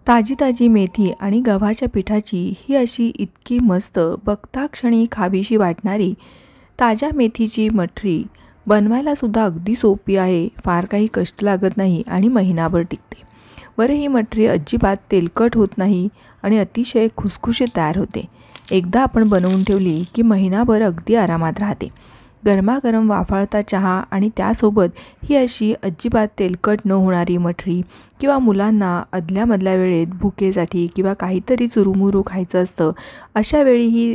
ताजी ताजी मेथी आणि गव्हाच्या पिठाची ही अशी इतकी मस्त बघता क्षणी खावीशी वाटणारी ताज्या मेथीची मठरी बनवायला सुद्धा अगदी सोपी आहे. फार काही कष्ट लागत नाही आणि महिनाभर टिकते. बरं, ही मठरी अजिबात तेलकट होत नाही आणि अतिशय खुसखुशीत तयार होते. एकदा आपण बनवून ठेवली की महिनाभर अगदी आरामात राहते. गरमागरम वाफाळता चहा आणि त्यासोबत ही अशी अजिबात तेलकट न होणारी मठरी किंवा मुलांना अदल्यामधल्या वेळेत भुकेसाठी किंवा काहीतरी चुरुमुरू खायचं असतं, अशा वेळी ही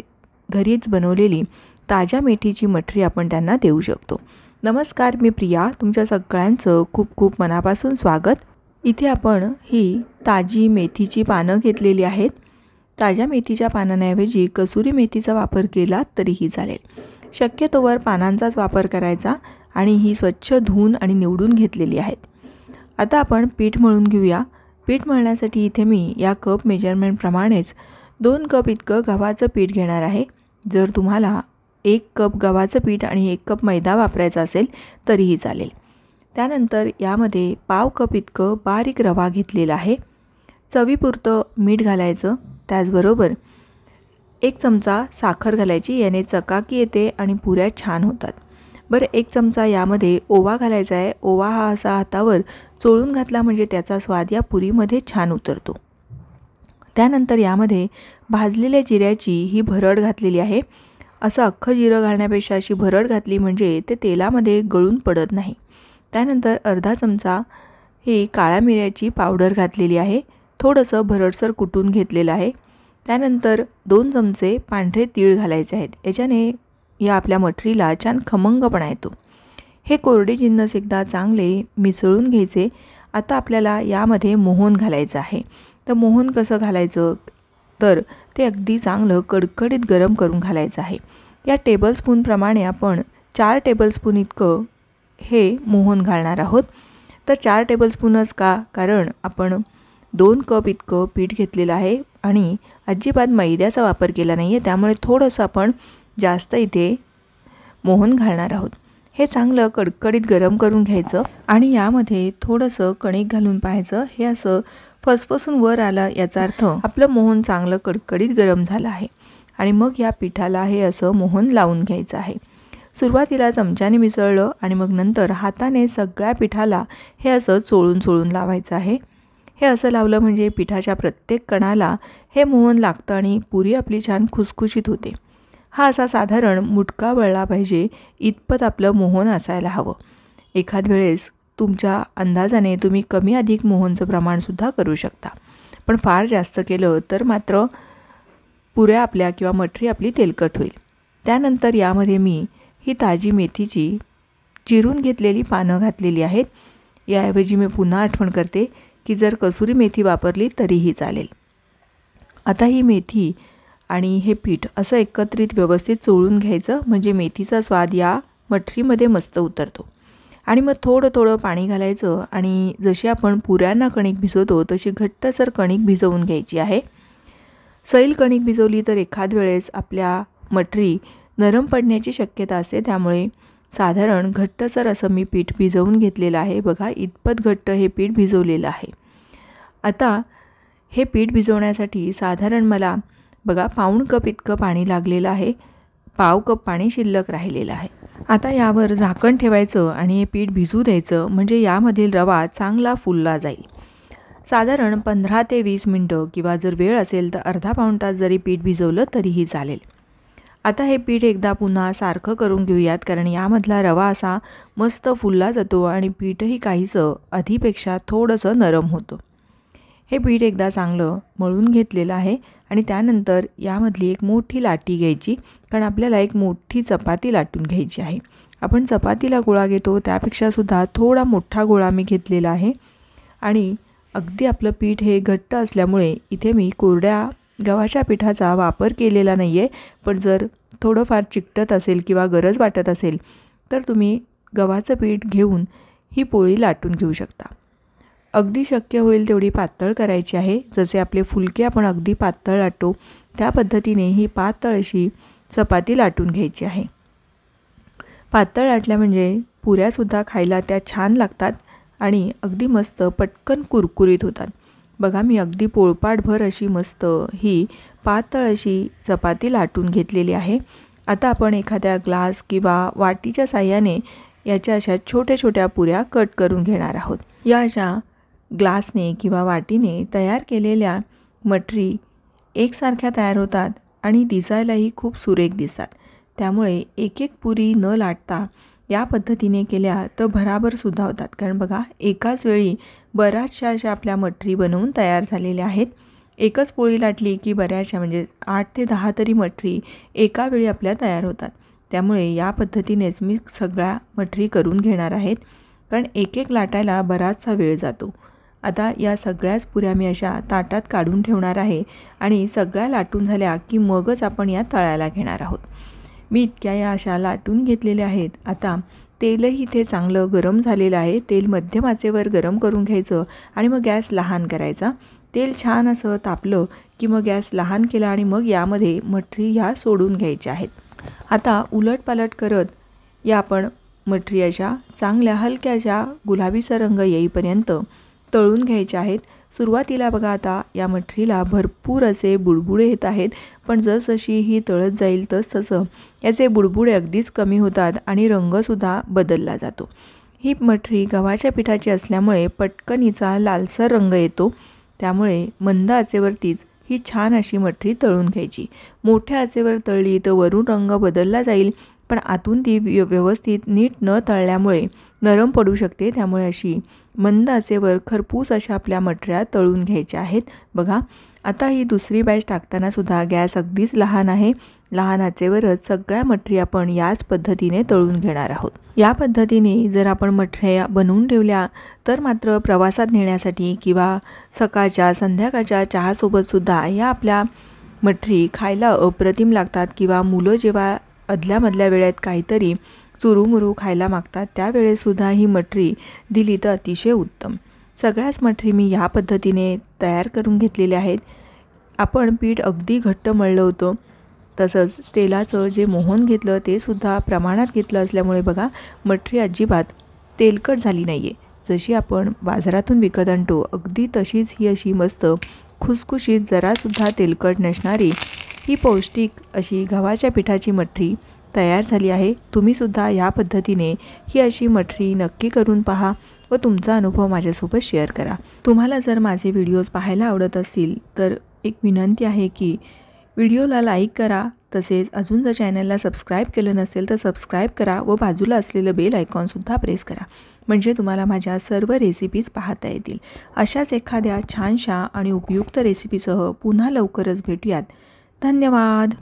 घरीच बनवलेली ताज्या मेथीची मठरी आपण त्यांना देऊ शकतो. नमस्कार, मी प्रिया. तुमच्या सगळ्यांचं खूप खूप मनापासून स्वागत. इथे आपण ही ताजी मेथीची पानं घेतलेली आहेत. ताज्या मेथीच्या पानांऐवजी कसुरी मेथीचा वापर केला तरीही चालेल. शक्यतोवर पानांचाच वापर करायचा आणि ही स्वच्छ धुवून आणि निवडून घेतलेली आहेत. आता आपण पीठ मळून घेऊया. पीठ मळण्यासाठी इथे मी या कप मेजरमेंटप्रमाणेच 2 कप इतकं गव्हाचं पीठ घेणार आहे. जर तुम्हाला 1 कप गव्हाचं पीठ आणि 1 कप मैदा वापरायचा असेल तरीही चालेल. त्यानंतर यामध्ये पाव कप इतकं बारीक रवा घेतलेला आहे. चवीपुरतं मीठ घालायचं. त्याचबरोबर 1 चमचा साखर घालायची. याने चकाकी येते आणि पुऱ्या छान होतात. बरं, 1 चमचा यामध्ये ओवा घालायचा आहे. ओवा हा असा हातावर चोळून घातला म्हणजे त्याचा स्वाद या पुरीमध्ये छान उतरतो. त्यानंतर यामध्ये भाजलेल्या जिऱ्याची ही भरड घातलेली आहे. असं अख्खं जिरं घालण्यापेक्षा अशी भरड घातली म्हणजे ते तेलामध्ये गळून पडत नाही. त्यानंतर अर्धा चमचा ही काळ्या मिऱ्याची पावडर घातलेली आहे. थोडंसं भरडसर कुटून घेतलेलं आहे. त्यानंतर 2 चमचे पांढरे तीळ घालायचे आहेत. याच्याने या आपल्या मठरीला छान खमंगपणा येतो. हे कोरडे जिन्नस एकदा चांगले मिसळून घ्यायचे. आता आपल्याला यामध्ये मोहन घालायचं आहे. तर मोहन कसं घालायचं, तर ते अगदी चांगलं कडकडीत गरम करून घालायचं आहे. या टेबलस्पूनप्रमाणे आपण 4 टेबलस्पून इतकं हे मोहन घालणार आहोत. तर 4 टेबलस्पूनच का, कारण आपण 2 कप इतकं पीठ घेतलेलं आहे आणि अजिबात मैद्याचा वापर केला नाही आहे. त्यामुळे थोडंसं आपण जास्त इथे मोहन घालणार आहोत. हे चांगलं कडकडीत गरम करून घ्यायचं आणि यामध्ये थोडंसं कणिक घालून पाहायचं. हे असं फसफसून वर आलं याचा अर्थ आपलं मोहन चांगलं कडकडीत गरम झालं आहे. आणि मग या पिठाला हे असं मोहन लावून घ्यायचं आहे. सुरुवातीला चमच्याने मिसळलं आणि मग नंतर हाताने सगळ्या पिठाला हे असं चोळून लावायचं आहे. हे असं लावलं म्हणजे पिठाच्या प्रत्येक कणाला हे मोहन लागतं आणि पुरी आपली छान खुसखुशीत होते. हा असा साधारण मुटका वळला पाहिजे इतपत आपलं मोहन असायला हवं. एखाद वेळेस तुमच्या अंदाजाने तुम्ही कमी अधिक मोहनचं प्रमाणसुद्धा करू शकता. पण फार जास्त केलं तर मात्र पुऱ्या आपल्या किंवा मठरी आपली तेलकट होईल. त्यानंतर यामध्ये मी ही ताजी मेथीची चिरून घेतलेली पानं घातलेली आहेत. याऐवजी मी पुन्हा आठवण करते की जर कसुरी मेथी वापरली तरीही चालेल. आता ही मेथी आणि हे पीठ असं एकत्रित व्यवस्थित चोळून घ्यायचं म्हणजे मेथीचा स्वाद या मठरीमध्ये मस्त उतरतो. आणि मग थोडं पाणी घालायचं आणि जशी आपण पुऱ्यांना कणिक भिजवतो तशी घट्टसर कणिक भिजवून घ्यायची आहे. सैल कणिक भिजवली तर एखाद वेळेस आपल्या मठरी नरम पडण्याची शक्यता असते. त्यामुळे साधारण घट्टसर असं मी पीठ भिजवून घेतलेलं आहे. बघा, इतपत घट्ट हे पीठ भिजवलेलं आहे. आता हे पीठ भिजवण्यासाठी साधारण मला बघा पाऊण कप इतकं पाणी लागलेलं आहे. पाव कप पाणी शिल्लक राहिलेलं आहे. आता यावर झाकण ठेवायचं आणि हे पीठ भिजू द्यायचं म्हणजे यामधील रवा चांगला फुलला जाईल. साधारण 15 ते 20 मिनटं किंवा जर वेळ असेल तर अर्धा पाऊण तास जरी पीठ भिजवलं तरीही चालेल. आता हे पीठ एकदा पुन्हा सारखं करून घेऊयात, कारण यामधला रवा असा मस्त फुलला जातो आणि पीठही काहीसं आधीपेक्षा थोडंसं नरम होतं. हे पीठ एकदा चांगलं मळून घेतलेलं आहे आणि त्यानंतर यामधली एक मोठी लाटी घ्यायची, कारण आपल्याला एक मोठी चपाती लाटून घ्यायची आहे. आपण चपातीला गोळा घेतो त्यापेक्षासुद्धा थोडा मोठा गोळा मी घेतलेला आहे. आणि अगदी आपलं पीठ हे घट्ट असल्यामुळे इथे मी कोरड्या गव्हाच्या पिठाचा वापर केलेला नाही आहे. पण जर थोडंफार चिकटत असेल किंवा गरज वाटत असेल तर तुम्ही गव्हाचं पीठ घेऊन ही पोळी लाटून घेऊ शकता. अगदी शक्य होईल तेवढी पातळ करायची आहे. जसे आपले फुलके आपण अगदी पातळ लाटतो त्या पद्धतीने ही पातळ अशी चपाती लाटून घ्यायची आहे. पातळ लाटल्या म्हणजे पुऱ्यासुद्धा खायला त्या छान लागतात आणि अगदी मस्त पटकन कुरकुरीत होतात. बघा मी अगदी पोळपाटभर अशी मस्त ही पातळ अशी चपाती लाटून घेतलेली आहे। आता आपण एखाद्या ग्लास किंवा वाटीच्या साहाय्याने याच्या अशा छोट्या छोट्या पुऱ्या कट करून घेणार आहोत। या अशा ग्लासने किंवा वाटीने तयार केलेल्या मठरी एकसारख्या तयार होतात आणि दिसायलाही खूप सुरेख दिसतात। त्यामुळे एक एक पुरी न लाटता या पद्धतीने केल्या तर भराभर सुद्धा होतात। कारण बघा एकाच वेळी बऱ्याचशा अशा आपल्या मठरी बनवून तयार झालेल्या आहेत। एकच पोळी लाटली की बऱ्याचशा म्हणजे 8 ते 10 तरी मठरी एका वेळी आपल्या तयार होतात। त्यामुळे या पद्धतीनेच मी सगळ्या मठरी करून घेणार आहेत, कारण एक एक लाटायला बराचसा वेळ जातो। आता या सगळ्याच पुऱ्या मी अशा ताटात काढून ठेवणार आहे आणि सगळ्या लाटून झाल्या की मगच आपण या तळायला घेणार आहोत। मी इतक्या या अशा लाटून घेतलेल्या आहेत। आता तेलही इथे चांगलं गरम झालेलं आहे। तेल मध्यम आचेवर गरम करून घ्यायचं आणि मग गॅस लहान करायचा। तेल छान असं तापलं की मग गॅस लहान केला आणि मग यामध्ये मठरी ह्या सोडून घ्यायच्या आहेत। आता उलटपालट करत या आपण मठरी अशा चांगल्या हलक्याशा गुलाबीचा रंग येईपर्यंत तळून घ्यायच्या आहेत। सुरुवातीला बघा आता या मठरीला भरपूर असे बुडबुडे येत आहेत, पण जसजशी ही तळत जाईल तसतसं याचे बुडबुडे अगदीच कमी होतात आणि रंगसुद्धा बदलला जातो। ही मठरी गव्हाच्या पिठाची असल्यामुळे पटकन हिचा लालसर रंग येतो। त्यामुळे मंद आचेवरतीच ही छान अशी मठरी तळून घ्यायची। मोठ्या आचेवर तळली तर वरून रंग बदलला जाईल, पण आतून ती व्यवस्थित नीट न तळल्यामुळे नरम पडू शकते। त्यामुळे अशी मंद आचेवर खरपूस अशा आपल्या मठऱ्या तळून घ्यायच्या आहेत। बघा आता ही दुसरी बॅच टाकताना सुद्धा गॅस अगदीच लहान आहे। लहान आचेवरच सगळ्या मठरी आपण याच पद्धतीने तळून घेणार आहोत। या पद्धतीने जर आपण मठऱ्या बनवून ठेवल्या तर मात्र प्रवासात नेण्यासाठी किंवा सकाळच्या संध्याकाळच्या चहासोबत सुद्धा या आपल्या मठरी खायला अप्रतिम लागतात। किंवा मुलं जेव्हा अदल्यामधल्या वेळेत काहीतरी चुरूमुरू खायला मागतात त्यावेळेसुद्धा ही मठरी दिली तर अतिशय उत्तम। सगळ्याच मठरी मी या पद्धतीने तयार करून घेतलेल्या आहेत। आपण पीठ अगदी घट्ट मळलं होतं, तसंच तेलाचं जे मोहन घेतलं ते सुद्धा प्रमाणात घेतलं असल्यामुळे बघा मठरी अजिबात तेलकट झाली नाही आहे। जशी आपण बाजारातून विकत आणतो अगदी तशीच ही अशी मस्त खुसखुशीत जरासुद्धा तेलकट नसणारी ही पौष्टिक अशी गव्हाच्या पिठाची मठरी तयार झाली आहे। तुम्ही सुद्धा या पद्धतीने ही अशी मठरी नक्की करून पहा व तुमचा अनुभव माझ्यासोबत शेअर करा। तुम्हाला जर माझे व्हिडिओज पाहायला आवडत असतील तर एक विनंती आहे की व्हिडिओला लाईक करा, तसेच अजून जर चॅनलला सबस्क्राईब केलं नसेल तर सबस्क्राईब करा व बाजूला असलेलं बेल आयकॉनसुद्धा प्रेस करा, म्हणजे तुम्हाला माझ्या सर्व रेसिपीज पाहता येतील। अशाच एखाद्या छानशा आणि उपयुक्त रेसिपीसह पुन्हा लवकरच भेटूयात। धन्यवाद।